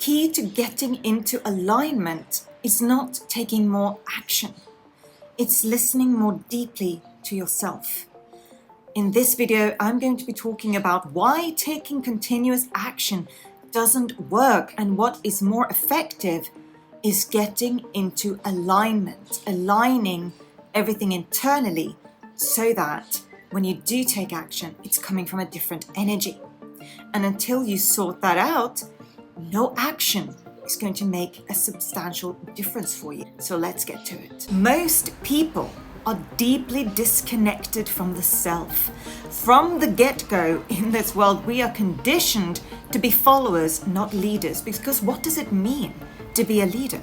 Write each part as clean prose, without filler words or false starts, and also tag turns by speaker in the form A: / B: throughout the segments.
A: key to getting into alignment is not taking more action. It's listening more deeply to yourself. In this video, I'm going to be talking about why taking continuous action doesn't work, and what is more effective is getting into alignment, aligning everything internally so that when you do take action, it's coming from a different energy. And until you sort that out, no action is going to make a substantial difference for you. So let's get to it. Most people are deeply disconnected from the self. From the get-go in this world, we are conditioned to be followers, not leaders. Because what does it mean to be a leader?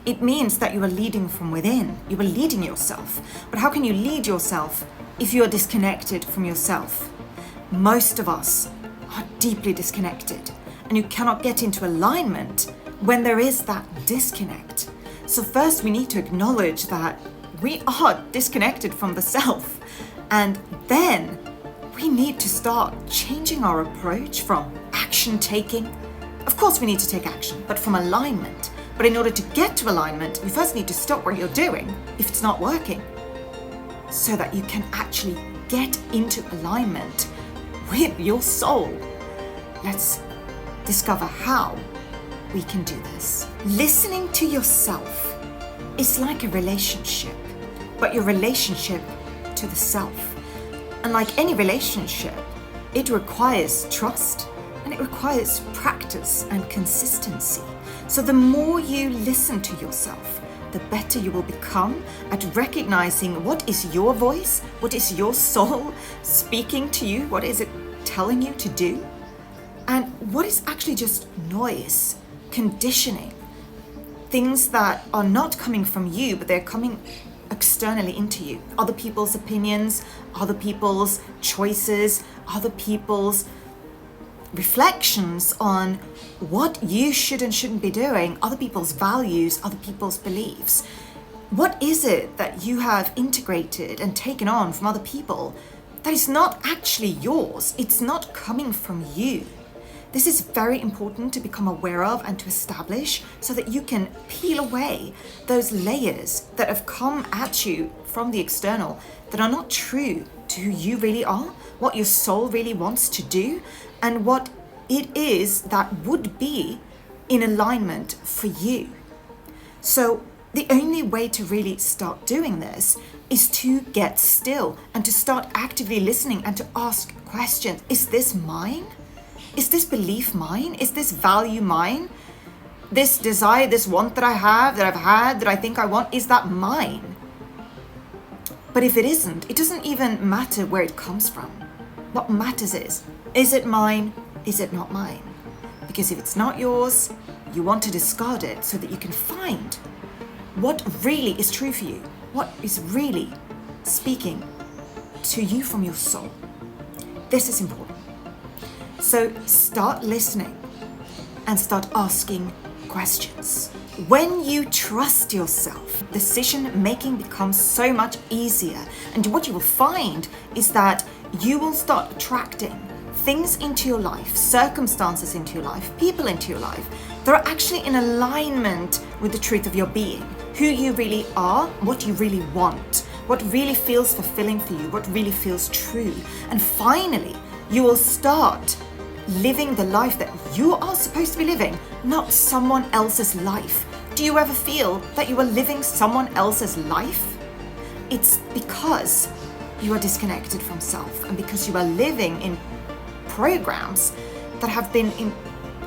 A: It means that you are leading from within. You are leading yourself. But how can you lead yourself if you are disconnected from yourself? Most of us are deeply disconnected, and you cannot get into alignment when there is that disconnect. So first we need to acknowledge that we are disconnected from the self, and then we need to start changing our approach from action taking. Of course we need to take action, but from alignment. But in order to get to alignment, you first need to stop what you're doing if it's not working, so that you can actually get into alignment with your soul. Let's discover how we can do this. Listening to yourself is like a relationship, but your relationship to the self. And like any relationship, it requires trust and it requires practice and consistency. So the more you listen to yourself, the better you will become at recognizing what is your voice, what is your soul speaking to you, what is it telling you to do, and what is actually just noise, conditioning, things that are not coming from you, but they're coming externally into you. Other people's opinions, other people's choices, other people's reflections on what you should and shouldn't be doing, other people's values, other people's beliefs. What is it that you have integrated and taken on from other people that is not actually yours? It's not coming from you. This is very important to become aware of and to establish so that you can peel away those layers that have come at you from the external that are not true to who you really are, what your soul really wants to do, and what it is that would be in alignment for you. So the only way to really start doing this is to get still and to start actively listening and to ask questions. Is this mine? Is this belief mine? Is this value mine? This desire, this want that I have, that I've had, that I think I want, is that mine? But if it isn't, it doesn't even matter where it comes from. What matters is it mine? Is it not mine? Because if it's not yours, you want to discard it so that you can find what really is true for you, what is really speaking to you from your soul. This is important. So start listening and start asking questions. When you trust yourself, decision making becomes so much easier. And what you will find is that you will start attracting things into your life, circumstances into your life, people into your life that are actually in alignment with the truth of your being, who you really are, what you really want, what really feels fulfilling for you, what really feels true. And finally, you will start living the life that you are supposed to be living, not someone else's life. Do you ever feel that you are living someone else's life? It's because you are disconnected from self, and because you are living in programs that have been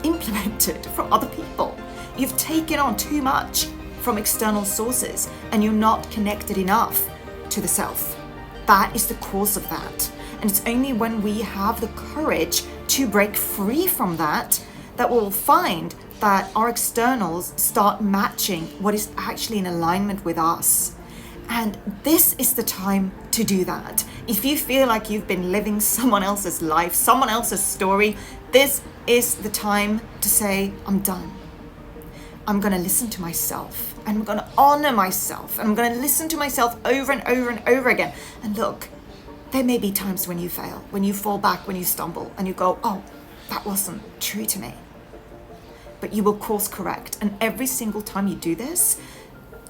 A: implemented from other people. You've taken on too much from external sources, and you're not connected enough to the self. That is the cause of that. And it's only when we have the courage to break free from that that we'll find that our externals start matching what is actually in alignment with us. And this is the time to do that. If you feel like you've been living someone else's life, someone else's story, this is the time to say, I'm done. I'm going to listen to myself, and I'm going to honor myself, and I'm going to listen to myself over and over and over again. And look, there may be times when you fail, when you fall back, when you stumble, and you go, oh, that wasn't true to me. but you will course correct. And every single time you do this,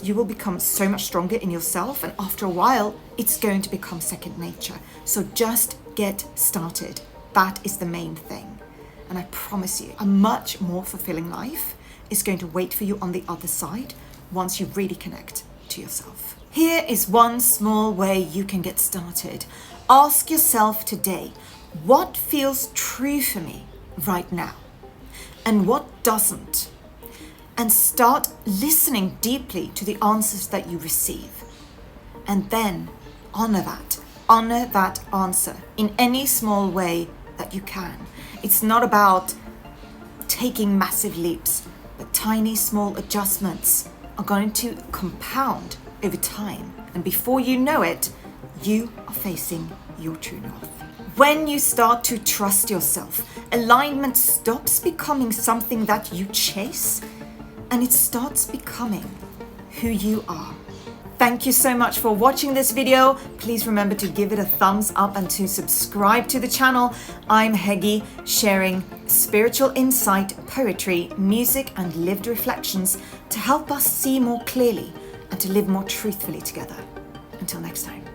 A: you will become so much stronger in yourself. And after a while, it's going to become second nature. So just get started. That is the main thing. And I promise you, a much more fulfilling life is going to wait for you on the other side once you really connect to yourself. Here is one small way you can get started. Ask yourself today, what feels true for me right now? And what doesn't? And start listening deeply to the answers that you receive. And then honor that answer in any small way that you can. It's not about taking massive leaps, but tiny small adjustments are going to compound over time. And before you know it, you are facing your true north. When you start to trust yourself, alignment stops becoming something that you chase, and it starts becoming who you are. Thank you so much for watching this video. Please remember to give it a thumbs up and to subscribe to the channel. I'm Hege, sharing spiritual insight, poetry, music, and lived reflections to help us see more clearly and to live more truthfully together. Until next time.